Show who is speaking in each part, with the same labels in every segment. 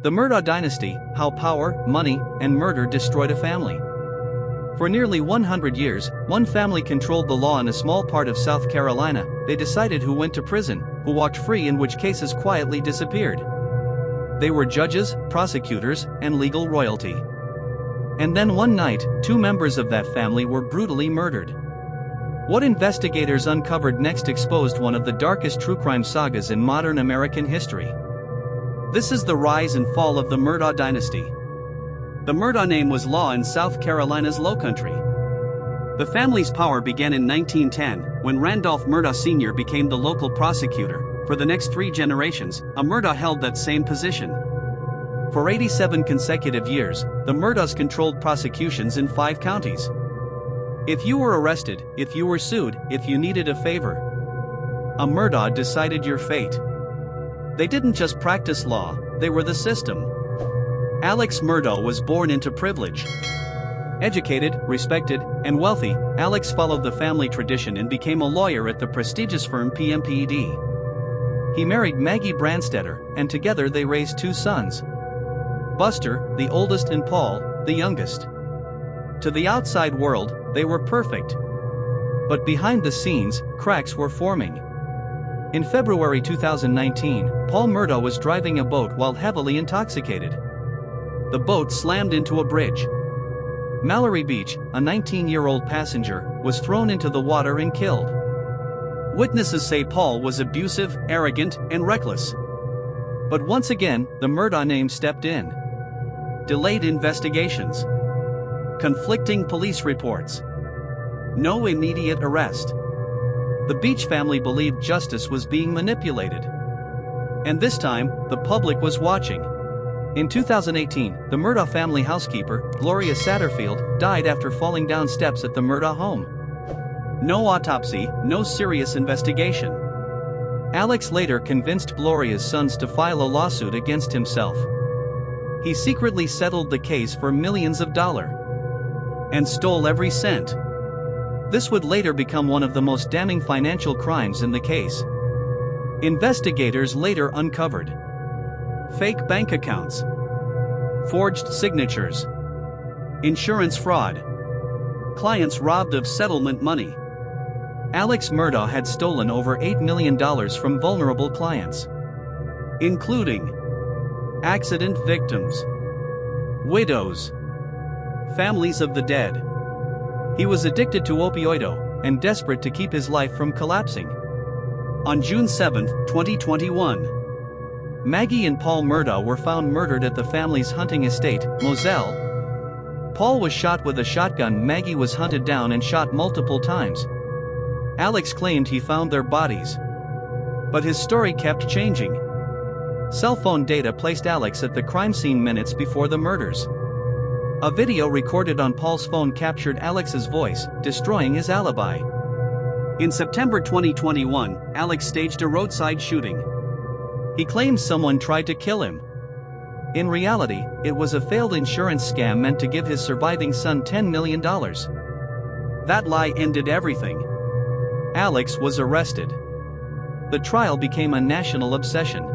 Speaker 1: The Murdaugh dynasty: how power, money, and murder destroyed a family. For nearly 100 years, one family controlled the law in a small part of South Carolina. They decided who went to prison, who walked free, and which cases quietly disappeared. They were judges, prosecutors, and legal royalty. And then one night, two members of that family were brutally murdered. What investigators uncovered next exposed one of the darkest true crime sagas in modern American history. This is the rise and fall of the Murdaugh dynasty. The Murdaugh name was law in South Carolina's Lowcountry. The family's power began in 1910, when Randolph Murdaugh Sr. became the local prosecutor. For the next 3 generations, a Murdaugh held that same position. For 87 consecutive years, the Murdaughs controlled prosecutions in 5 counties. If you were arrested, if you were sued, if you needed a favor, a Murdaugh decided your fate. They didn't just practice law, they were the system. Alex Murdaugh was born into privilege. Educated, respected, and wealthy, Alex followed the family tradition and became a lawyer at the prestigious firm PMPED. He married Maggie Branstetter, and together they raised 2 sons. Buster, the oldest, and Paul, the youngest. To the outside world, they were perfect. But behind the scenes, cracks were forming. In February 2019, Paul Murdaugh was driving a boat while heavily intoxicated. The boat slammed into a bridge. Mallory Beach, a 19-year-old passenger, was thrown into the water and killed. Witnesses say Paul was abusive, arrogant, and reckless. But once again, the Murdaugh name stepped in. Delayed investigations. Conflicting police reports. No immediate arrest. The Beach family believed justice was being manipulated. And this time, the public was watching. In 2018, the Murdaugh family housekeeper, Gloria Satterfield, died after falling down steps at the Murdaugh home. No autopsy, no serious investigation. Alex later convinced Gloria's sons to file a lawsuit against himself. He secretly settled the case for millions of dollars and stole every cent. This would later become one of the most damning financial crimes in the case. Investigators later uncovered fake bank accounts, forged signatures, insurance fraud, clients robbed of settlement money. Alex Murdaugh had stolen over $8 million from vulnerable clients, including accident victims, widows, families of the dead. He was addicted to opioids and desperate to keep his life from collapsing. On June 7, 2021, Maggie and Paul Murdaugh were found murdered at the family's hunting estate, Moselle. Paul was shot with a shotgun. Maggie was hunted down and shot multiple times. Alex claimed he found their bodies. But his story kept changing. Cell phone data placed Alex at the crime scene minutes before the murders. A video recorded on Paul's phone captured Alex's voice, destroying his alibi. In September 2021, Alex staged a roadside shooting. He claims someone tried to kill him. In reality, it was a failed insurance scam meant to give his surviving son $10 million. That lie ended everything. Alex was arrested. The trial became a national obsession.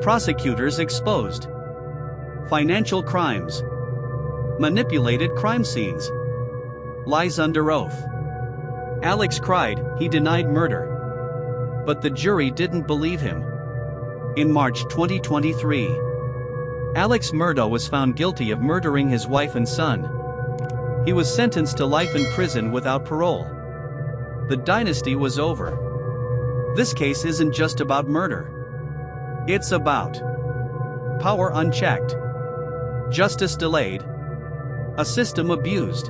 Speaker 1: Prosecutors exposed financial crimes, manipulated crime scenes, lies under oath. Alex cried, he denied murder. But the jury didn't believe him. In March 2023, Alex Murdaugh was found guilty of murdering his wife and son. He was sentenced to life in prison without parole. The dynasty was over. This case isn't just about murder. It's about power unchecked, justice delayed, a system abused.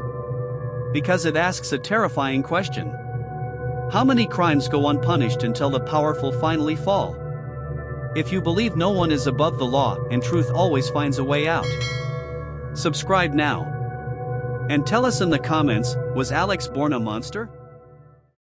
Speaker 1: Because it asks a terrifying question. How many crimes go unpunished until the powerful finally fall? If you believe no one is above the law and truth always finds a way out, subscribe now. And tell us in the comments, was Alex born a monster?